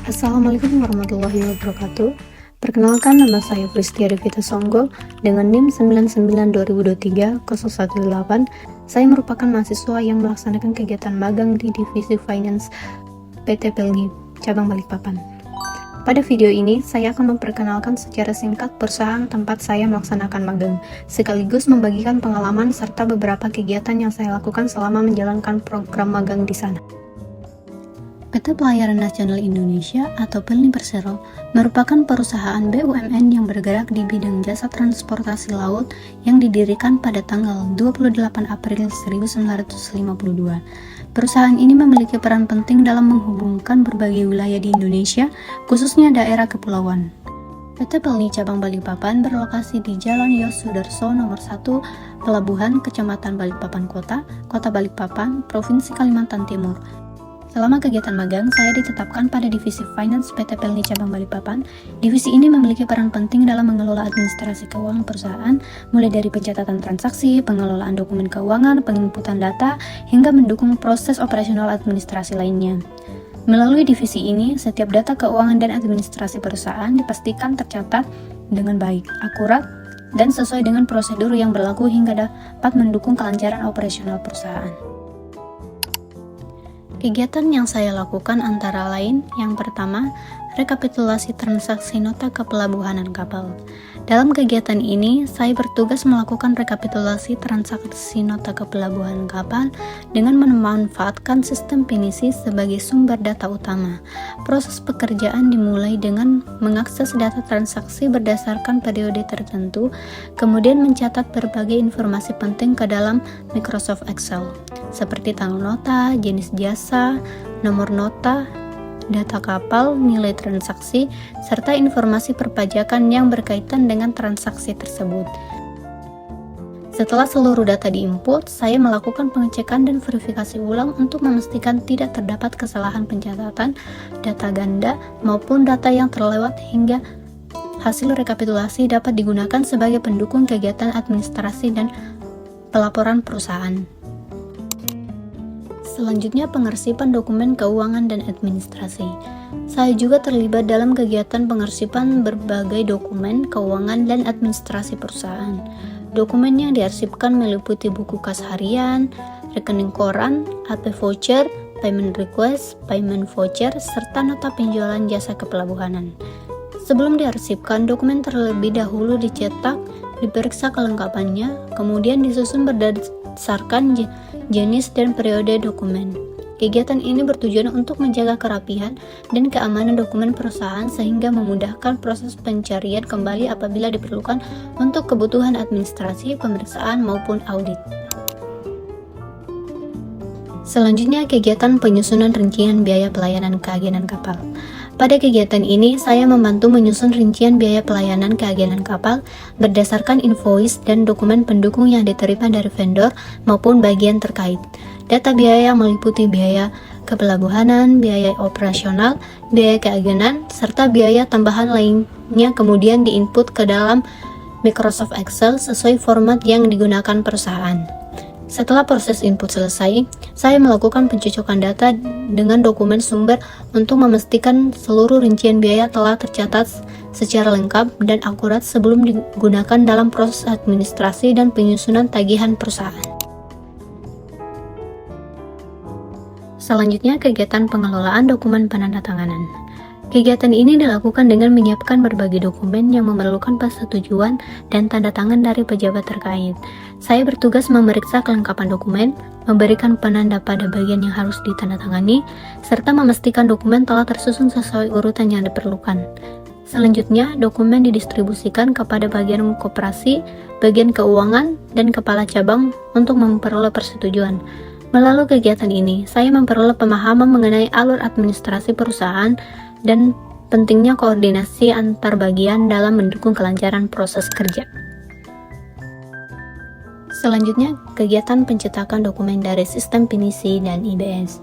Assalamualaikum warahmatullahi wabarakatuh. Perkenalkan, nama saya Pristia Devita Songgo dengan NIM 99 2023 018. Saya merupakan mahasiswa yang melaksanakan kegiatan magang di Divisi Finance PT Pelni Cabang Balikpapan. Pada video ini, saya akan memperkenalkan secara singkat perusahaan tempat saya melaksanakan magang, sekaligus membagikan pengalaman serta beberapa kegiatan yang saya lakukan selama menjalankan program magang di sana. PT Pelayaran Nasional Indonesia atau Pelni Persero merupakan perusahaan BUMN yang bergerak di bidang jasa transportasi laut yang didirikan pada tanggal 28 April 1952. Perusahaan ini memiliki peran penting dalam menghubungkan berbagai wilayah di Indonesia, khususnya daerah kepulauan. PT Pelni Cabang Balikpapan berlokasi di Jalan Yos Sudarso nomor 1, Pelabuhan, Kecamatan Balikpapan Kota Balikpapan, Provinsi Kalimantan Timur. Selama kegiatan magang, saya ditetapkan pada Divisi Finance PT Pelni Cabang Balikpapan. Divisi ini memiliki peran penting dalam mengelola administrasi keuangan perusahaan, mulai dari pencatatan transaksi, pengelolaan dokumen keuangan, penginputan data, hingga mendukung proses operasional administrasi lainnya. Melalui divisi ini, setiap data keuangan dan administrasi perusahaan dipastikan tercatat dengan baik, akurat, dan sesuai dengan prosedur yang berlaku hingga dapat mendukung kelancaran operasional perusahaan. Kegiatan yang saya lakukan antara lain, yang pertama, rekapitulasi transaksi nota kepelabuhanan kapal. Dalam kegiatan ini, saya bertugas melakukan rekapitulasi transaksi nota kepelabuhanan kapal dengan memanfaatkan sistem pinisi sebagai sumber data utama. Proses pekerjaan dimulai dengan mengakses data transaksi berdasarkan periode tertentu, kemudian mencatat berbagai informasi penting ke dalam Microsoft Excel, seperti tanggal nota, jenis jasa, nomor nota, data kapal, nilai transaksi, serta informasi perpajakan yang berkaitan dengan transaksi tersebut. Setelah seluruh data diinput, saya melakukan pengecekan dan verifikasi ulang untuk memastikan tidak terdapat kesalahan pencatatan, data ganda, maupun data yang terlewat hingga hasil rekapitulasi dapat digunakan sebagai pendukung kegiatan administrasi dan pelaporan perusahaan. Selanjutnya, pengarsipan dokumen keuangan dan administrasi. Saya juga terlibat dalam kegiatan pengarsipan berbagai dokumen keuangan dan administrasi perusahaan. Dokumen yang diarsipkan meliputi buku kas harian, rekening koran, AP voucher, payment request, payment voucher, serta nota penjualan jasa kepelabuhanan. Sebelum diarsipkan, dokumen terlebih dahulu dicetak, diperiksa kelengkapannya, kemudian disusun berdasarkan jenis dan periode dokumen. Kegiatan ini bertujuan untuk menjaga kerapihan dan keamanan dokumen perusahaan sehingga memudahkan proses pencarian kembali apabila diperlukan untuk kebutuhan administrasi, pemeriksaan, maupun audit. Selanjutnya, kegiatan penyusunan rincian biaya pelayanan keagenan kapal. Pada kegiatan ini, saya membantu menyusun rincian biaya pelayanan keagenan kapal berdasarkan invoice dan dokumen pendukung yang diterima dari vendor maupun bagian terkait. Data biaya meliputi biaya kepelabuhanan, biaya operasional, biaya keagenan, serta biaya tambahan lainnya kemudian diinput ke dalam Microsoft Excel sesuai format yang digunakan perusahaan. Setelah proses input selesai, saya melakukan pencocokan data dengan dokumen sumber untuk memastikan seluruh rincian biaya telah tercatat secara lengkap dan akurat sebelum digunakan dalam proses administrasi dan penyusunan tagihan perusahaan. Selanjutnya, kegiatan pengelolaan dokumen penandatanganan. Kegiatan ini dilakukan dengan menyiapkan berbagai dokumen yang memerlukan persetujuan dan tanda tangan dari pejabat terkait. Saya bertugas memeriksa kelengkapan dokumen, memberikan penanda pada bagian yang harus ditandatangani, serta memastikan dokumen telah tersusun sesuai urutan yang diperlukan. Selanjutnya, dokumen didistribusikan kepada bagian koperasi, bagian keuangan, dan kepala cabang untuk memperoleh persetujuan. Melalui kegiatan ini, saya memperoleh pemahaman mengenai alur administrasi perusahaan dan pentingnya koordinasi antar bagian dalam mendukung kelancaran proses kerja. Selanjutnya, kegiatan pencetakan dokumen dari sistem pinisi dan IBS.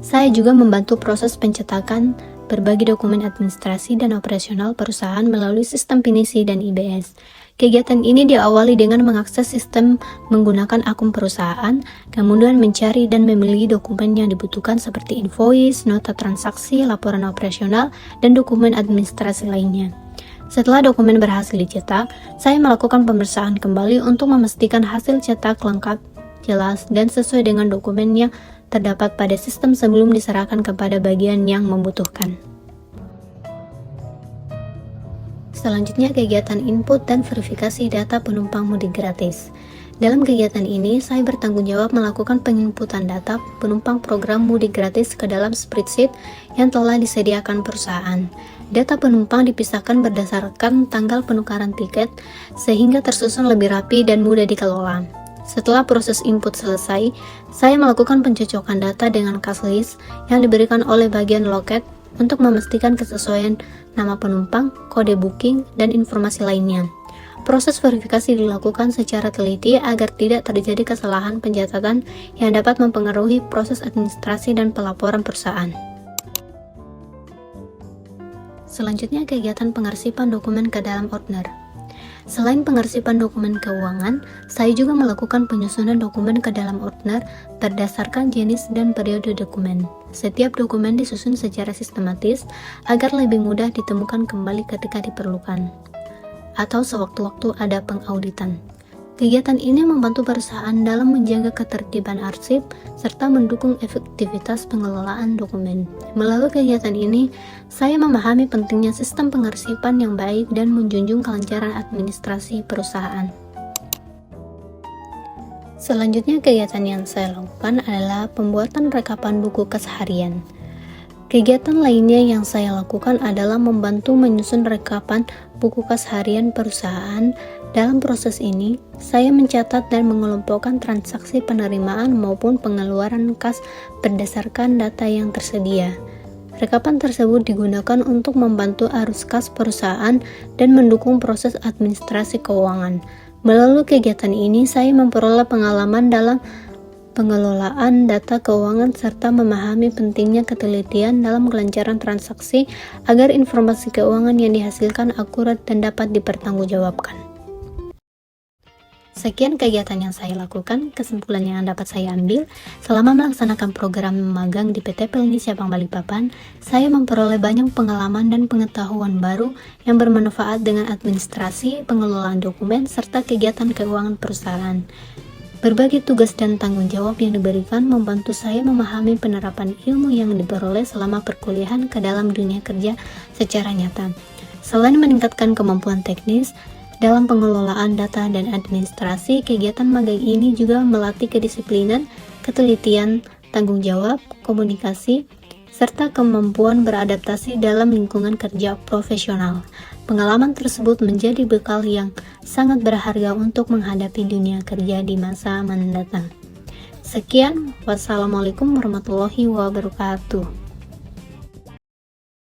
Saya juga membantu proses pencetakan berbagi dokumen administrasi dan operasional perusahaan melalui sistem Pinisi dan IBS. Kegiatan ini diawali dengan mengakses sistem menggunakan akun perusahaan, kemudian mencari dan memilih dokumen yang dibutuhkan seperti invoice, nota transaksi, laporan operasional, dan dokumen administrasi lainnya. Setelah dokumen berhasil dicetak, saya melakukan pemeriksaan kembali untuk memastikan hasil cetak lengkap, jelas, dan sesuai dengan dokumen yang terdapat pada sistem sebelum diserahkan kepada bagian yang membutuhkan. Selanjutnya, kegiatan input dan verifikasi data penumpang mudik gratis. Dalam kegiatan ini, saya bertanggung jawab melakukan penginputan data penumpang program mudik gratis ke dalam spreadsheet yang telah disediakan perusahaan. Data penumpang dipisahkan berdasarkan tanggal penukaran tiket, sehingga tersusun lebih rapi dan mudah dikelola. Setelah proses input selesai, saya melakukan pencocokan data dengan case list yang diberikan oleh bagian loket untuk memastikan kesesuaian nama penumpang, kode booking, dan informasi lainnya. Proses verifikasi dilakukan secara teliti agar tidak terjadi kesalahan pencatatan yang dapat mempengaruhi proses administrasi dan pelaporan perusahaan. Selanjutnya, kegiatan pengarsipan dokumen ke dalam ordner. Selain pengarsipan dokumen keuangan, saya juga melakukan penyusunan dokumen ke dalam ordner berdasarkan jenis dan periode dokumen. Setiap dokumen disusun secara sistematis agar lebih mudah ditemukan kembali ketika diperlukan, atau sewaktu-waktu ada pengauditan. Kegiatan ini membantu perusahaan dalam menjaga ketertiban arsip serta mendukung efektivitas pengelolaan dokumen. Melalui kegiatan ini, saya memahami pentingnya sistem pengarsipan yang baik dan menjunjung kelancaran administrasi perusahaan. Selanjutnya, kegiatan yang saya lakukan adalah pembuatan rekapan buku keseharian. Kegiatan lainnya yang saya lakukan adalah membantu menyusun rekapan buku kas harian perusahaan. Dalam proses ini, saya mencatat dan mengelompokkan transaksi penerimaan maupun pengeluaran kas berdasarkan data yang tersedia. Rekapan tersebut digunakan untuk membantu arus kas perusahaan dan mendukung proses administrasi keuangan. Melalui kegiatan ini, saya memperoleh pengalaman dalam pengelolaan data keuangan serta memahami pentingnya ketelitian dalam kelancaran transaksi agar informasi keuangan yang dihasilkan akurat dan dapat dipertanggungjawabkan. Sekian kegiatan yang saya lakukan. Kesimpulan yang dapat saya ambil, selama melaksanakan program magang di PT Pelni Cabang Balikpapan, saya memperoleh banyak pengalaman dan pengetahuan baru yang bermanfaat dengan administrasi, pengelolaan dokumen, serta kegiatan keuangan perusahaan. Berbagai tugas dan tanggung jawab yang diberikan membantu saya memahami penerapan ilmu yang diperoleh selama perkuliahan ke dalam dunia kerja secara nyata. Selain meningkatkan kemampuan teknis dalam pengelolaan data dan administrasi, kegiatan magang ini juga melatih kedisiplinan, ketelitian, tanggung jawab, komunikasi, serta kemampuan beradaptasi dalam lingkungan kerja profesional. Pengalaman tersebut menjadi bekal yang sangat berharga untuk menghadapi dunia kerja di masa mendatang. Sekian, wassalamualaikum warahmatullahi wabarakatuh.